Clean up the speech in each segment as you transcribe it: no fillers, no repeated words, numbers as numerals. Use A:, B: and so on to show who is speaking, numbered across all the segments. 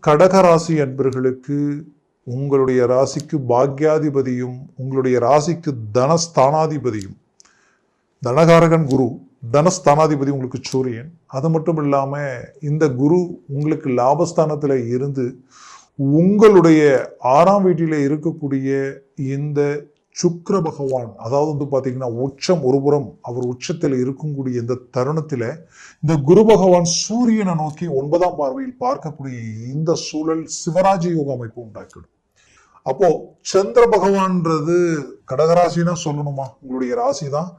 A: கடகராசி அன்பர்களுக்கு உங்களுடைய ராசிக்கு பாக்யாதிபதியும் உங்களுடைய ராசிக்கு தனஸ்தானாதிபதியும், தனகாரகன் குரு, தனஸ்தானாதிபதி உங்களுக்கு சூரியன். அது மட்டும் இல்லாம இந்த குரு உங்களுக்கு லாபஸ்தானத்துல இருந்து உங்களுடைய 6ஆம் வீட்டில இருக்கக்கூடிய இந்த சுக்கிர பகவான், அதாவது பாத்தீங்கன்னா உச்சம், ஒருபுறம் அவர் உச்சத்தில் இருக்கக்கூடிய இந்த தருணத்துல இந்த குரு பகவான் சூரியனை நோக்கி 9ஆம் பார்வையில் பார்க்கக்கூடிய இந்த சூழல் சிவராஜ யோக அமைப்பு உண்டாக்கிடும். அப்போ சந்திர பகவான்றது கடகராசினா சொல்லணுமா? உங்களுடைய ராசி தான்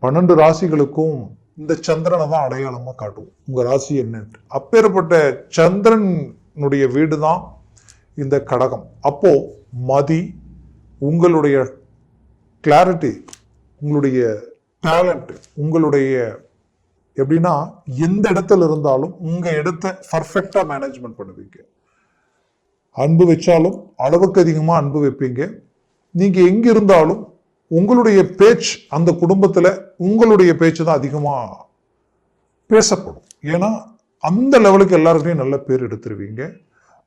A: 12 ராசிகளுக்கும் இந்த சந்திரனை தான் அடையாளமா காட்டுவோம் உங்க ராசி என்னன்னு. அப்பேற்பட்ட சந்திரனுடைய வீடு தான் இந்த கடகம். அப்போ மதி, உங்களுடைய கிளாரிட்டி, உங்களுடைய டேலண்ட், உங்களுடைய எப்படின்னா எந்த இடத்துல இருந்தாலும் உங்க இடத்தை பர்ஃபெக்டா மேனேஜ்மெண்ட் பண்ணுவீங்க. அன்பு வச்சாலும் அளவுக்கு அதிகமா அன்பு வைப்பீங்க. நீங்க எங்க இருந்தாலும் உங்களுடைய பேச்சு, அந்த குடும்பத்துல உங்களுடைய பேச்சு தான் அதிகமா பேசப்படும். ஏன்னா அந்த லெவலுக்கு எல்லாருக்கையும் நல்ல பேர் எடுத்துருவீங்க.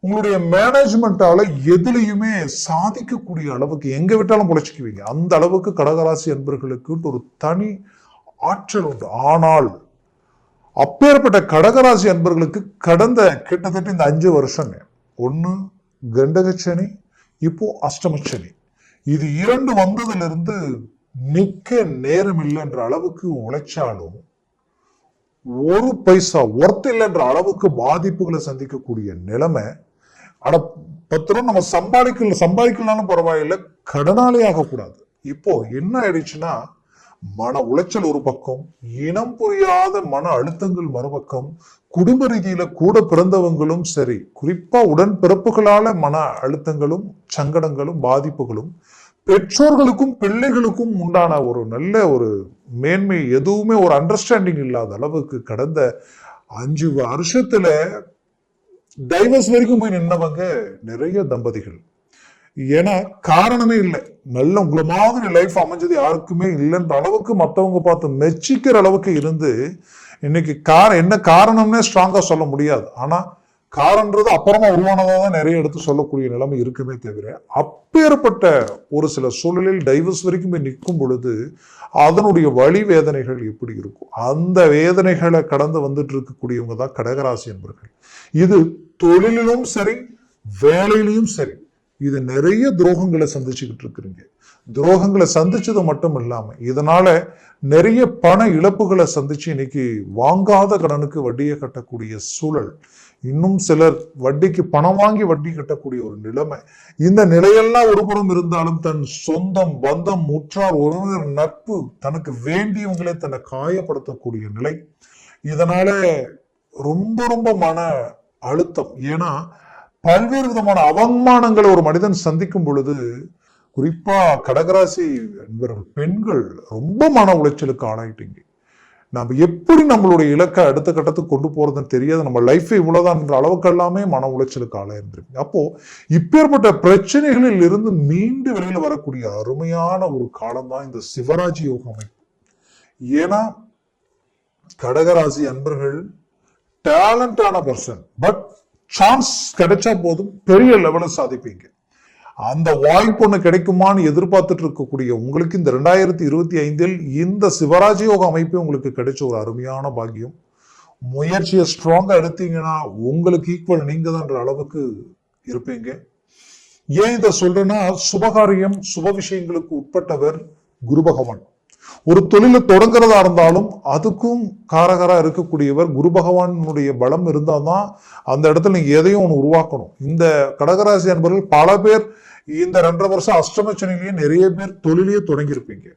A: உங்களுடைய மேனேஜ்மெண்டால எதுலையுமே சாதிக்கக்கூடிய அளவுக்கு எங்க விட்டாலும் பொழைச்சிக்குவீங்க. அந்த அளவுக்கு கடகராசி அன்பர்களுக்கு ஒரு தனி ஆற்றல் உண்டு. ஆனால் அப்பேற்பட்ட கடகராசி அன்பர்களுக்கு கடந்த கிட்டத்தட்ட இந்த 5 வருஷங்க, ஒண்ணு கண்டகச்சனி, இப்போ அஷ்டமச்சனி, இது 2 வந்ததுல இருந்து நிக்க நேரம் இல்லைன்ற அளவுக்கு உழைச்சாலும் ஒரு பைசா ஒர்த் இல்லைன்ற அளவுக்கு பாதிப்புகளை சந்திக்கக்கூடிய நிலைமை. ஆனா 10 ரூபா நம்ம சம்பாதிக்கலாம்னு பரவாயில்லை, கடனாளி ஆகக்கூடாது. இப்போ என்ன ஆயிடுச்சுன்னா, மன உளைச்சல் ஒரு பக்கம், இனம் புரியாத மன அழுத்தங்கள் மறுபக்கம், குடும்ப ரீதியில கூட பிறந்தவங்களும் சரி, குறிப்பா உடன் பிறப்புகளால மன அழுத்தங்களும் சங்கடங்களும் பாதிப்புகளும், பெற்றோர்களுக்கும் பிள்ளைகளுக்கும் உண்டான ஒரு நல்ல ஒரு மேன்மை எதுவுமே ஒரு அண்டர்ஸ்டாண்டிங் இல்லாத அளவுக்கு கடந்த 5 வருஷத்துல டைவர்ஸ் வரைக்கும் போய் நின்னவங்க நிறைய தம்பதிகள். ஏன்னா காரணமே இல்லை, நல்ல உங்களை மாதிரி லைஃப் அமைஞ்சது யாருக்குமே இல்லைன்ற அளவுக்கு மற்றவங்க பார்த்து மெச்சிக்கிற அளவுக்கு இருந்து இன்னைக்கு என்ன காரணம்னே ஸ்ட்ராங்கா சொல்ல முடியாது. ஆனா காரணம்ன்றது அப்புறமா உருவானதா தான் நிறைய எடுத்து சொல்லக்கூடிய நிலைமை இருக்குமே தவிர, அப்பேற்பட்ட ஒரு சில சூழலில் டைவர்ஸ் வரைக்கும் போய் நிற்கும் பொழுது அதனுடைய வழி வேதனைகள் எப்படி இருக்கும், அந்த வேதனைகளை கடந்து வந்துட்டு இருக்கக்கூடியவங்க தான் கடகராசி என்பவர்கள். இது தொழிலிலும் சரி வேலையிலும் சரி, இது நிறைய துரோகங்களை சந்திச்சுக்கிட்டு இருக்கிறீங்க. துரோகங்களை சந்திச்சது மட்டும் இல்லாம இதனால நிறைய பண இழப்புகளை சந்திச்சு இன்னைக்கு வாங்காத கடனுக்கு வட்டியை கட்டக்கூடிய சூழல், இன்னும் சிலர் வட்டிக்கு பணம் வாங்கி வட்டி கட்டக்கூடிய ஒரு நிலைமை. இந்த நிலையெல்லாம் ஒருபுறம் இருந்தாலும் தன் சொந்தம், பந்தம், உற்றார், உறவினர், நட்பு, தனக்கு வேண்டியவங்களே தன்னை காயப்படுத்தக்கூடிய நிலை. இதனால ரொம்ப ரொம்ப மன அழுத்தம். ஏன்னா பல்வேறு விதமான அவமானங்களை ஒரு மனிதன் சந்திக்கும் பொழுது, குறிப்பா கடகராசி என்பவர்கள் பெண்கள் ரொம்ப மன உளைச்சலுக்கு ஆளாயிட்டீங்க. நம்ம எப்படி நம்மளுடைய இலக்கை அடுத்த கட்டத்துக்கு கொண்டு போறதுன்னு தெரியாது, நம்ம லைஃப் இவ்வளவுதான் என்ற அளவுக்கு எல்லாமே மன உளைச்சலுக்கு ஆளாயிருந்திருக்கு. அப்போ இப்பேற்பட்ட பிரச்சனைகளில் இருந்து மீண்டு வெளியில வரக்கூடிய அருமையான ஒரு காலம் தான் இந்த சிவராஜ் யோக அமைப்பு. ஏன்னா கடகராசி அன்பர்கள் டேலண்டான பர்சன், பட் சான்ஸ் கிடைச்சா போதும் பெரிய லெவலில் சாதிப்பீங்க. அந்த வாய்ப்பு ஒண்ணு கிடைக்குமான்னு எதிர்பார்த்துட்டு இருக்கக்கூடிய உங்களுக்கு இந்த 2025 இந்த சிவராஜ யோக அமைப்பு உங்களுக்கு கிடைச்ச ஒரு அருமையான பாக்கியம். முயற்சியை ஸ்ட்ராங்கா எடுத்தீங்கன்னா உங்களுக்கு ஈக்குவல் நீங்க தான்ற அளவுக்கு இருப்பீங்க. ஏன் இதை சொல்றேன்னா, சுபகாரியம் சுப விஷயங்களுக்கு உட்பட்டவர் குரு பகவான். ஒரு தொழிலை தொடங்குறதா இருந்தாலும் அதுக்கும் காரகரா இருக்கக்கூடியவர் குரு பகவானுடைய பலம் இருந்தால்தான் அந்த இடத்துல நீங்க எதையும் ஒன்று உருவாக்கணும். இந்த கடகராசி அன்பர்கள் பல பேர் இந்த 2.5 வருஷம் அஷ்டமச்சனிலேயே நிறைய பேர் தொழிலையே தொடங்கியிருப்பீங்க.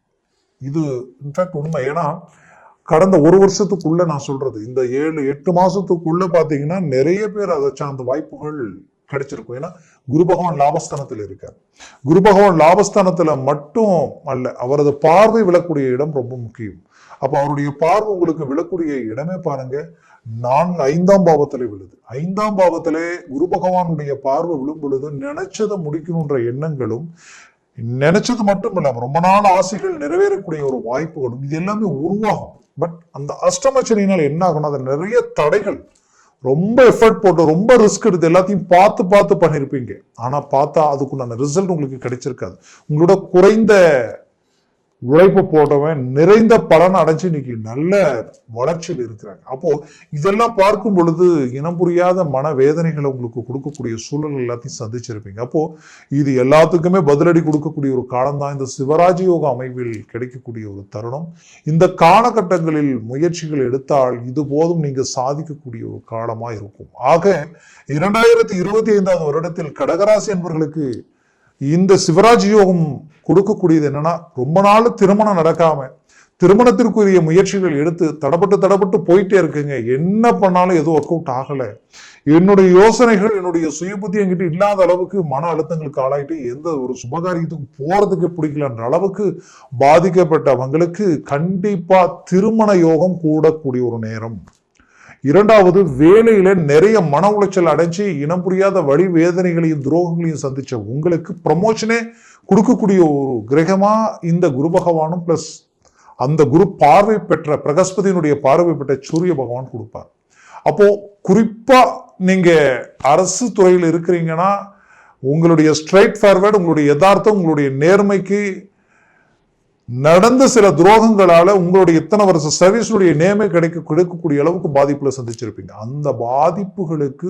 A: இது இன்ஃபேக்ட் உண்மை. ஏன்னா கடந்த 1 வருஷத்துக்குள்ள நான் சொல்றது, இந்த 7-8 மாசத்துக்குள்ள பாத்தீங்கன்னா நிறைய பேர் அதை சார்ந்த வாய்ப்புகள் கிடைச்சிருக்கும். ஏன்னா குரு பகவான் லாபஸ்தானத்தில் இருக்கார். குரு பகவான் லாபஸ்தானத்துல மட்டும் அல்ல, அவரது பார்வை விழக்கூடிய இடம் ரொம்ப முக்கியம். அப்ப அவருடைய பார்வை உங்களுக்கு விழக்கூடிய இடமே பாருங்க 5ஆம் பாவத்திலே விழுது. 5ஆம் பாவத்திலே குரு பகவானுடைய பார்வை விழும் பொழுது நினைச்சதை முடிக்கணுன்ற எண்ணங்களும், நினைச்சது மட்டும் இல்லாம ரொம்ப நாள் ஆசைகள் நிறைவேறக்கூடிய ஒரு வாய்ப்புகளும் இது எல்லாமே உருவாகும். பட் அந்த அஷ்டமச்சனியினால் என்ன ஆகும்னா, அது நிறைய தடைகள் ரொம்ப எஃபர்ட் போட்டு ரொம்ப ரிஸ்க் எடுத்து எல்லாத்தையும் பார்த்து பார்த்து பண்ணியிருப்பீங்க. ஆனா பார்த்தா அதுக்குண்டான ரிசல்ட் உங்களுக்கு கிடைச்சிருக்காது. உங்களோட குறைந்த உழைப்பு போட்டவன் நிறைந்த பலன் அடைஞ்சு இன்னைக்கு நல்ல வளர்ச்சியில் இருக்கிறாங்க. அப்போ இதெல்லாம் பார்க்கும் பொழுது இனம் புரியாத மன வேதனைகளை உங்களுக்கு கொடுக்கக்கூடிய சூழல் எல்லாத்தையும் சந்திச்சிருப்பீங்க. அப்போ இது எல்லாத்துக்குமே பதிலடி கொடுக்கக்கூடிய ஒரு காலம் தான் இந்த சிவராஜ யோக அமைவில் கிடைக்கக்கூடிய ஒரு தருணம். இந்த காலகட்டங்களில் முயற்சிகள் எடுத்தால் இது போதும் நீங்க சாதிக்கக்கூடிய ஒரு காலமா இருக்கும். ஆக 2025 வருடத்தில் கடகராசி என்பவர்களுக்கு இந்த சிவராஜ் யோகம் கொடுக்கக்கூடியது என்னன்னா, ரொம்ப நாள் திருமணம் நடக்காம திருமணத்திற்குரிய முயற்சிகள் எடுத்து தடப்பட்டு போயிட்டே இருக்குங்க. என்ன பண்ணாலும் எதுவும் ஒர்க் அவுட் ஆகல. என்னுடைய யோசனைகள் என்னுடைய சுய புத்தி என்கிட்ட இல்லாத அளவுக்கு மன அழுத்தங்களுக்கு ஆளாயிட்டு எந்த ஒரு சுபகாரியத்துக்கு போறதுக்கு பிடிக்கலன்ற அளவுக்கு பாதிக்கப்பட்டவங்களுக்கு கண்டிப்பா திருமண யோகம் கூடக்கூடிய ஒரு நேரம். இரண்டாவது, வேலையில நிறைய மன உளைச்சல் அடைஞ்சு இனம் புரியாத வழி வேதனைகளையும் துரோகங்களையும் சந்திச்ச உங்களுக்கு ப்ரமோஷனே கொடுக்கக்கூடிய ஒரு கிரகமா இந்த குரு பகவானும் பிளஸ் அந்த குரு பார்வை பெற்ற பிரகஸ்பதியினுடைய பார்வை பெற்ற சூரிய பகவான் கொடுப்பார். அப்போ குறிப்பா நீங்க அரசு துறையில் இருக்கிறீங்கன்னா உங்களுடைய ஸ்ட்ரைட் ஃபார்வர்டு, உங்களுடைய யதார்த்தம், உங்களுடைய நேர்மைக்கு நடந்த சில துரோகங்களால உங்களுடைய இத்தனை வருஷ சர்வீஸுடைய நேமே கிடைக்கக்கூடிய அளவுக்கு பாதிப்புல சந்திச்சிருப்பீங்க. அந்த பாதிப்புகளுக்கு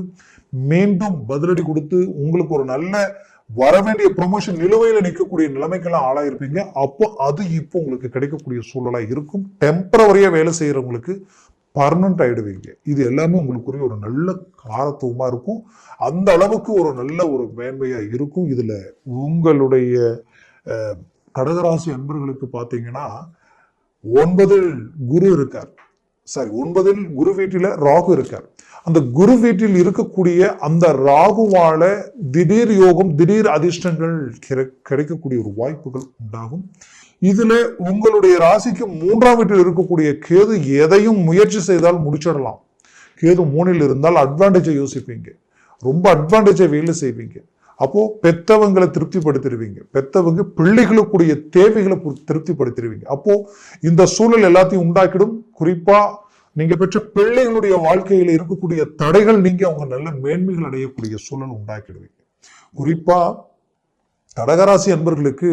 A: மீண்டும் பதிலடி கொடுத்து உங்களுக்கு ஒரு நல்ல வரவேண்டிய ப்ரொமோஷன் நிலுவையில நிற்கக்கூடிய நிலைமைக்கெல்லாம் ஆளாயிருப்பீங்க. அப்போ அது இப்போ உங்களுக்கு கிடைக்கக்கூடிய சூழலா இருக்கும். டெம்பரவரியா வேலை செய்யறவங்களுக்கு பர்மனன்ட் ஆயிடுவீங்க. இது எல்லாமே உங்களுக்குரிய ஒரு நல்ல காரத்துவமா இருக்கும். அந்த அளவுக்கு ஒரு நல்ல ஒரு மேன்மையா இருக்கும். இதுல உங்களுடைய கடகராசி அன்பர்களுக்கு பாத்தீங்கன்னா 9 குரு இருக்கார். 9 குரு வீட்டில ராகு இருக்கார். அந்த குரு வீட்டில் இருக்கக்கூடிய அந்த ராகுவால திடீர் யோகம், திடீர் அதிர்ஷ்டங்கள் கிடைக்கக்கூடிய ஒரு வாய்ப்புகள் உண்டாகும். இதுல உங்களுடைய ராசிக்கு 3ஆம் வீட்டில் இருக்கக்கூடிய கேது எதையும் முயற்சி செய்தால் முடிச்சிடலாம். கேது 3ல் இருந்தால் அட்வான்டேஜை யோசிப்பீங்க, ரொம்ப அட்வான்டேஜை வேலை செய்வீங்க. அப்போ பெத்தவங்களை திருப்திப்படுத்திடுவீங்க, பெத்தவங்க பிள்ளைகளுக்குரிய தேவைகளை திருப்திப்படுத்திடுவீங்க. அப்போ இந்த சூழல் எல்லாத்தையும் உண்டாக்கிடும். குறிப்பா நீங்க பெற்ற பிள்ளைகளுடைய வாழ்க்கையில இருக்கக்கூடிய தடைகள் நீங்க அவங்க நல்ல மேன்மைகள் அடையக்கூடிய சூழல் உண்டாக்கிடுவீங்க. குறிப்பா கடகராசி அன்பர்களுக்கு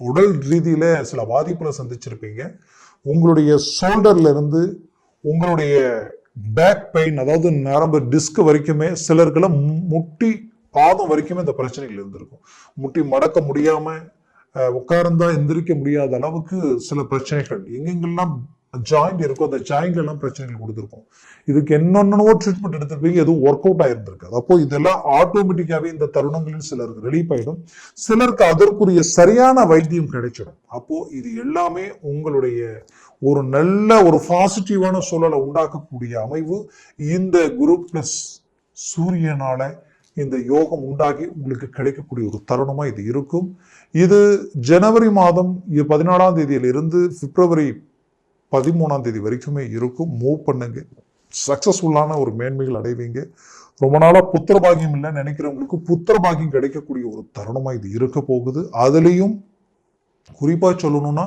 A: உடல் ரீதியில சில பாதிப்புகளை சந்திச்சிருப்பீங்க. உங்களுடைய ஷோல்டர்ல இருந்து உங்களுடைய பேக் பெயின், அதாவது நரம்பு டிஸ்க் வரைக்குமே, சிலருக்கெல்லாம் முட்டி பாதம் வரைக்குமே இந்த பிரச்சனைகள் இருந்திருக்கும். முட்டி மடக்க முடியாம உட்கார்ந்தா எந்திரிக்க முடியாத அளவுக்கு சில பிரச்சனைகள் எங்கெங்கெல்லாம் ஜாயிண்ட் இருக்கும் அந்த ஜாயிண்ட் எல்லாம் பிரச்சனைகள் கொடுத்துருக்கும். இதுக்கு என்னென்னவோ ட்ரீட்மெண்ட் எடுத்திருப்பீங்க, எதுவும் ஒர்க் அவுட் ஆயிருந்திருக்காது. அப்போ இதெல்லாம் ஆட்டோமேட்டிக்காவே இந்த தருணங்களில் சிலருக்கு ரிலீஃப் ஆயிடும், சிலருக்கு அதற்குரிய சரியான வைத்தியம் கிடைச்சிடும். அப்போ இது எல்லாமே உங்களுடைய ஒரு நல்ல ஒரு பாசிட்டிவான சூழலை உண்டாக்கக்கூடிய அமைவு இந்த குரு பிளஸ் சூரியனால இந்த யோகம் உண்டாகி உங்களுக்கு கிடைக்கக்கூடிய ஒரு தருணமா இது இருக்கும். இது ஜனவரி மாதம் 14ஆம் தேதியிலிருந்து பிப்ரவரி 13ஆம் தேதி வரைக்குமே இருக்கும். மூவ் பண்ணுங்க, சக்சஸ்ஃபுல்லான ஒரு மேன்மைகள் அடைவீங்க. ரொம்ப நாளா புத்திர பாகியம் இல்லைன்னு நினைக்கிறவங்களுக்கு புத்திர பாகியம் கிடைக்கக்கூடிய ஒரு தருணமா இது இருக்க போகுது. அதுலயும் குறிப்பா சொல்லணும்னா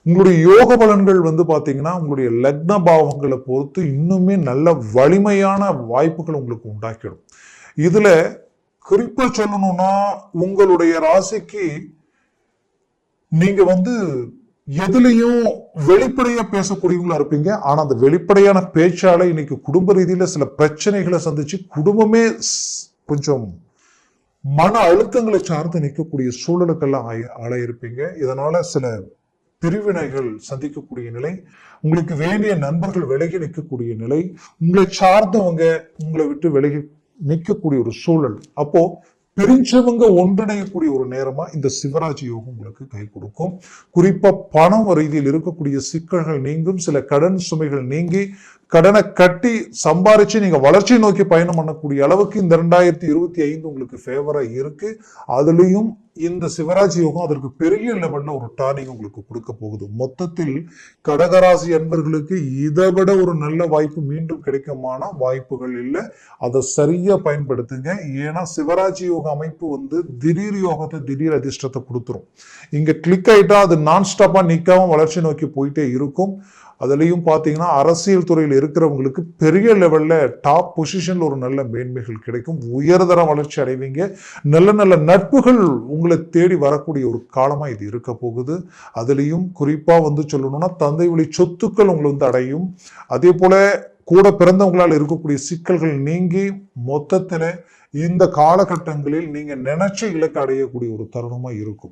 A: உங்களுடைய யோக பலன்கள் பாத்தீங்கன்னா உங்களுடைய லக்ன பாவங்களை பொறுத்து இன்னுமே நல்ல வலிமையான வாய்ப்புகள் உங்களுக்கு உண்டாக்கிடும். இதுல குறிப்பா சொல்லணும்னா உங்களுடைய ராசிக்கு நீங்க எதுலையும் வெளிப்படையா பேசக்கூடியவங்களா இருப்பீங்க. ஆனா அந்த வெளிப்படையான பேச்சால இன்னைக்கு குடும்ப ரீதியில சில பிரச்சனைகளை சந்திச்சு குடும்பமே கொஞ்சம் மன அழுத்தங்களை சார்ந்து நிற்கக்கூடிய சூழலுக்கெல்லாம் ஆளாயிருப்பீங்க. இதனால சில பிரிவினைகள் சந்திக்கக்கூடிய நிலை, உங்களுக்கு வேண்டிய நண்பர்கள் விலகி நிற்கக்கூடிய நிலை, உங்களை சார்ந்தவங்க உங்களை விட்டு விலகி நிற்கக்கூடிய ஒரு சூழல். அப்போ பிரிஞ்சவங்க ஒன்றிணையக்கூடிய ஒரு நேரமா இந்த சிவராஜ் யோகம் உங்களுக்கு கை கொடுக்கும். குறிப்பா பணம் ரீதியில் இருக்கக்கூடிய சிக்கல்கள் நீங்கும், சில கடன் சுமைகள் நீங்கி கடனை கட்டி சம்பாரிச்சு நீங்க வளர்ச்சி நோக்கி பயணம் பண்ணக்கூடிய அளவுக்கு இந்த 2025 உங்களுக்கு ஃபேவரா இருக்கு. அதுலயும் இந்த சிவராஜ் யோகம் அதற்கு பெரிய லெவல்ல ஒரு டர்னிங் உங்களுக்கு கொடுக்க போகுது. மொத்தத்தில் கடகராசி அன்பர்களுக்கு இதை விட ஒரு நல்ல வாய்ப்பு மீண்டும் கிடைக்குமான வாய்ப்புகள் இல்லை. அதை சரியா பயன்படுத்துங்க. ஏன்னா சிவராஜ் யோக அமைப்பு திடீர் யோகத்தை, திடீர் அதிர்ஷ்டத்தை கொடுத்துரும். இங்க கிளிக் ஆயிட்டா அது நான் ஸ்டாப்பா நிக்காம வளர்ச்சி நோக்கி போயிட்டே இருக்கும். அதுலேயும் பார்த்தீங்கன்னா அரசியல் துறையில் இருக்கிறவங்களுக்கு பெரிய லெவலில் டாப் பொசிஷனில் ஒரு நல்ல மேன்மைகள் கிடைக்கும். உயர்தர வளர்ச்சி அடைவீங்க. நல்ல நல்ல நட்புகள் உங்களை தேடி வரக்கூடிய ஒரு காலமாக இது இருக்க போகுது. அதுலேயும் குறிப்பாக சொல்லணும்னா தந்தை வழி சொத்துக்கள் உங்களை அடையும். அதே போல கூட பிறந்தவங்களால் இருக்கக்கூடிய சிக்கல்கள் நீங்கி மொத்தத்தில் இந்த காலகட்டங்களில் நீங்க நினைச்ச இலக்கு அடையக்கூடிய ஒரு தருணமா இருக்கும்.